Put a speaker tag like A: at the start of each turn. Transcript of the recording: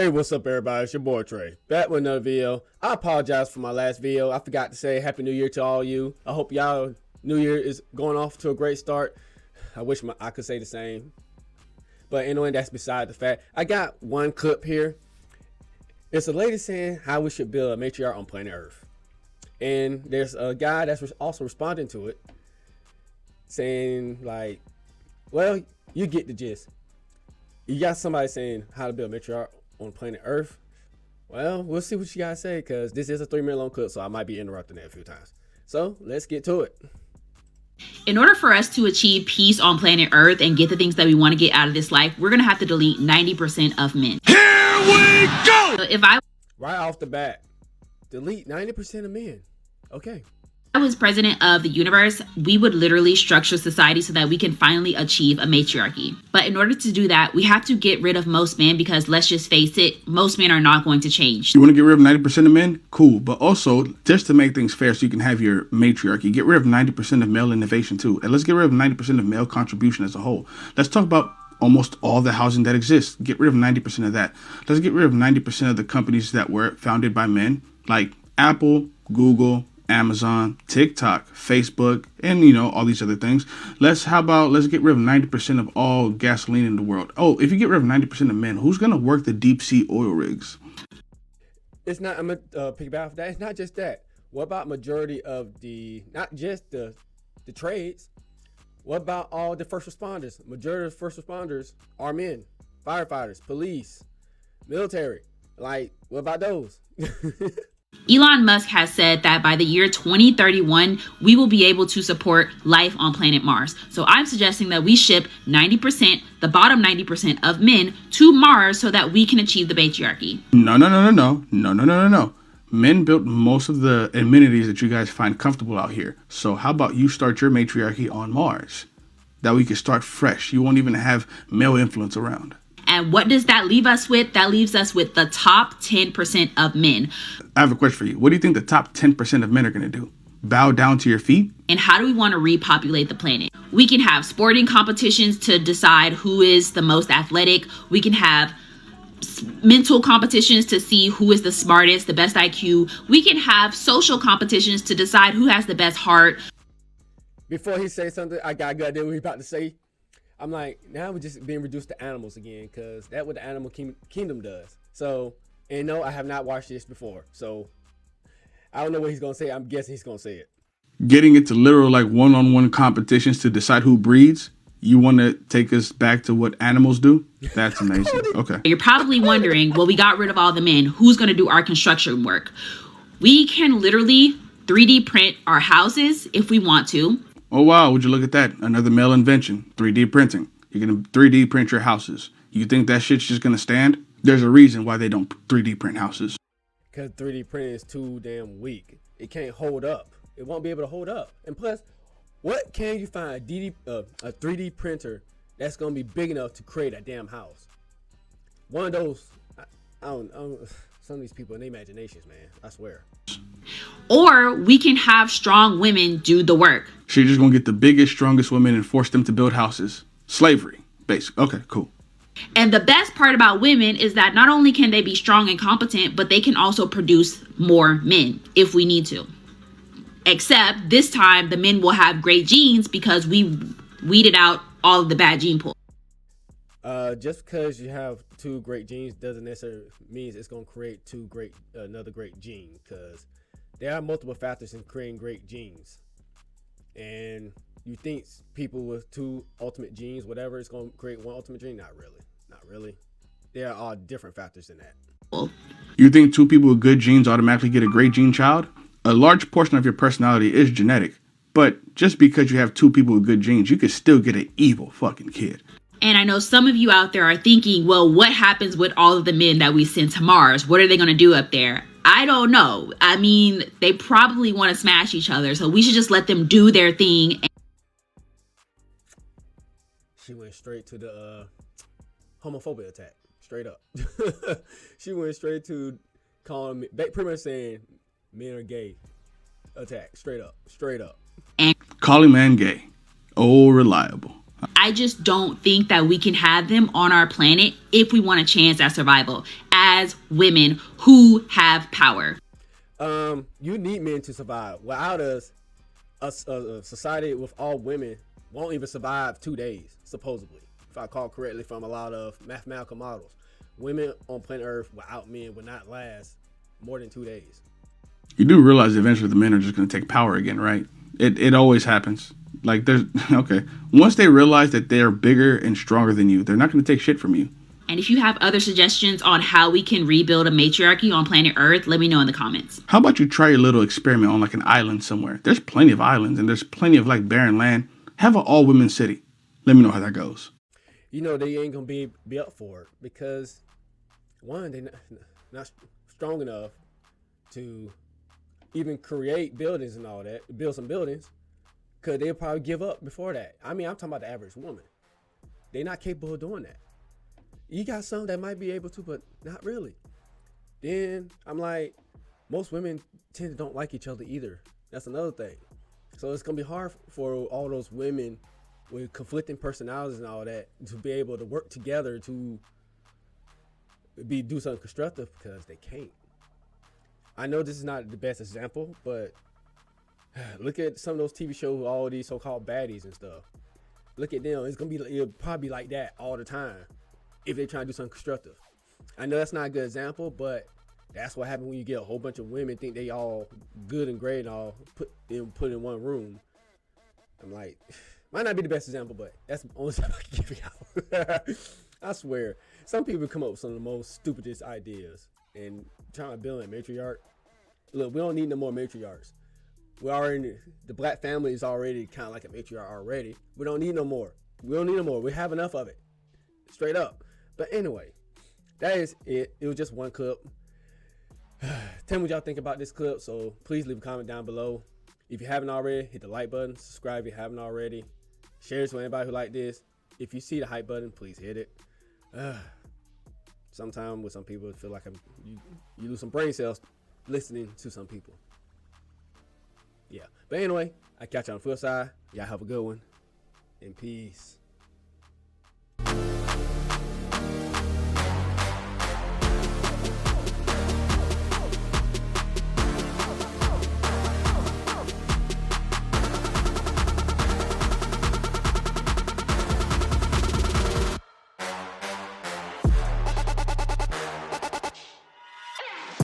A: Hey, what's up, everybody? It's your boy Trey, back with another video. I apologize for my last video. I forgot to say Happy New Year to all you. I hope y'all New Year is going off to a great start. I wish I could say the same. But anyway, that's beside the fact. I got one clip here. It's a lady saying how we should build a matriarch on planet Earth. And there's a guy that's also responding to it, saying like, well, you get the gist. You got somebody saying how to build a matriarch on planet Earth. Well, we'll see what you guys say, because this is a 3-minute long clip, so I might be interrupting it a few times. So let's get to it.
B: In order for us to achieve peace on planet Earth and get the things that we want to get out of this life, we're going to have to delete 90% of men.
A: Here we go! So if I right off the bat, delete 90% of men. Okay.
B: If I was president of the universe, we would literally structure society so that we can finally achieve a matriarchy. But in order to do that, we have to get rid of most men, because let's just face it, most men are not going to change.
C: You want to get rid of 90% of men? Cool. But also, just to make things fair so you can have your matriarchy, get rid of 90% of male innovation too. And let's get rid of 90% of male contribution as a whole. Let's talk about almost all the housing that exists. Get rid of 90% of that. Let's get rid of 90% of the companies that were founded by men, like Apple, Google, Amazon, Tik Tok, Facebook, and all these other things. Let's get rid of 90% of all gasoline in the world. Oh, if you get rid of 90% of men, who's gonna work the deep sea oil rigs?
A: It's not. I'm gonna piggyback off that. It's not just that. What about majority of not just the trades? What about all the first responders? Majority of first responders are men. Firefighters, police, military. Like, what about those?
B: Elon Musk has said that by the year 2031, we will be able to support life on planet Mars. So I'm suggesting that we ship 90%, the bottom 90% of men to Mars so that we can achieve the matriarchy.
C: No. Men built most of the amenities that you guys find comfortable out here. So how about you start your matriarchy on Mars? That we can start fresh. You won't even have male influence around.
B: And what does that leave us with? That leaves us with the top 10% of men.
C: I have a question for you. What do you think the top 10% of men are going to do? Bow down to your feet?
B: And how do we want to repopulate the planet? We can have sporting competitions to decide who is the most athletic. We can have mental competitions to see who is the smartest, the best IQ. We can have social competitions to decide who has the best heart.
A: Before he says something, I got a good idea what he's about to say. I'm like, now we're just being reduced to animals again, because that's what the animal kingdom does. So, and no, I have not watched this before, so I don't know what he's gonna say. I'm guessing he's gonna say it.
C: Getting it to literal like one-on-one competitions to decide who breeds. You want to take us back to what animals do? That's amazing. Okay.
B: You're probably wondering, well, we got rid of all the men. Who's going to do our construction work? We can literally 3D print our houses if we want to.
C: Oh, wow. Would you look at that? Another male invention, 3D printing. You're going to 3D print your houses. You think that shit's just going to stand? There's a reason why they don't 3D print houses.
A: Because 3D printing is too damn weak. It can't hold up. It won't be able to hold up. And plus, what can you find a 3D printer that's going to be big enough to create a damn house? One of those, I don't some of these people in their imaginations, man, I swear.
B: Or we can have strong women do the work.
C: So you're just going to get the biggest, strongest women and force them to build houses. Slavery, basically. Okay, cool.
B: And the best part about women is that not only can they be strong and competent, but they can also produce more men if we need to. Except this time the men will have great genes because we weeded out all of the bad gene pool.
A: Just because you have two great genes doesn't necessarily mean it's going to create another great gene, because there are multiple factors in creating great genes. And you think people with two ultimate genes, whatever, is going to create one ultimate gene? Not really. There are different factors in that.
C: You think two people with good genes automatically get a great gene child? A large portion of your personality is genetic, but just because you have two people with good genes, you could still get an evil fucking kid.
B: And I know some of you out there are thinking, well, what happens with all of the men that we send to Mars? What are they going to do up there? I don't know. I mean, they probably want to smash each other, so we should just let them do their thing.
A: She went straight to the homophobia attack, straight up. She went straight to calling me, pretty much saying men are gay attack, straight up.
C: Calling man gay. Oh, reliable.
B: I just don't think that we can have them on our planet if we want a chance at survival as women who have power.
A: You need men to survive. Without us, a society with all women won't even survive 2 days, supposedly. If I call correctly from a lot of mathematical models. Women on planet Earth without men would not last more than 2 days.
C: You do realize eventually the men are just going to take power again, right? It always happens. Like there's okay. Once they realize that they're bigger and stronger than you, they're not going to take shit from you.
B: And if you have other suggestions on how we can rebuild a matriarchy on planet Earth, let me know in the comments.
C: How about you try your little experiment on like an island somewhere? There's plenty of islands and there's plenty of like barren land. Have an all women city. Let me know how that goes.
A: You know they ain't gonna be up for it because one, they're not strong enough to even create buildings and all that, build some buildings, because they'll probably give up before that. I mean, I'm talking about the average woman. They're not capable of doing that. You got some that might be able to, but not really. Then I'm like, most women tend to don't like each other either. That's another thing. So it's gonna be hard for all those women with conflicting personalities and all that to be able to work together to do something constructive because they can't. I know this is not the best example, but look at some of those TV shows with all these so-called baddies and stuff. Look at them. It'll probably be like that all the time if they're trying to do something constructive. I know that's not a good example, but that's what happens when you get a whole bunch of women think they all good and great and all put in one room. I'm like, might not be the best example, but that's the only time I can give you. I swear, some people come up with some of the most stupidest ideas and trying to build a matriarch. Look, we don't need no more matriarchs. The black family is already kind of like a matriarch already. We don't need no more. We have enough of it. Straight up. But anyway, that is it. It was just one clip. Tell me what y'all think about this clip. So please leave a comment down below. If you haven't already, hit the like button. Subscribe if you haven't already. Share this with anybody who like this. If you see the hype button, please hit it. Sometimes with some people, it feel like you lose some brain cells listening to some people. Yeah. But anyway, I catch you on the flip side. Y'all have a good one. And peace.